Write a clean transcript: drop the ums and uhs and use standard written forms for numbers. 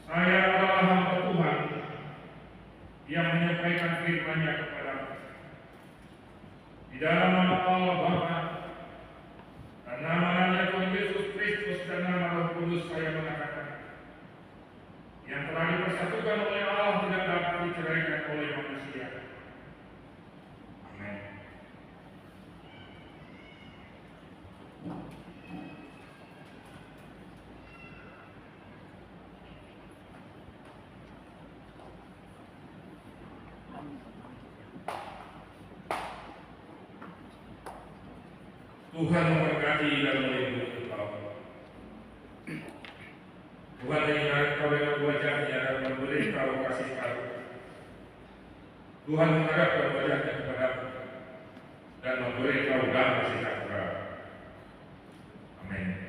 Saya adalah hamba Tuhan yang menyampaikan firman-Nya kepadamu. Di dalam nama Allah Bapa dan nama Anak Tuhan Yesus Kristus dan nama Roh Kudus saya mengatakan, yang telah dipersatukan oleh Allah tidak dapat diceraikan oleh manusia. Amin. Tuhan memberkati dan melindungi engkau. Tuhan menyinari kau dengan wajah-Nya dan memberi kau kasih karunia. Tuhan menghadapkan wajah-Nya kepadamu dan memberi kau damai sejahtera. Amin.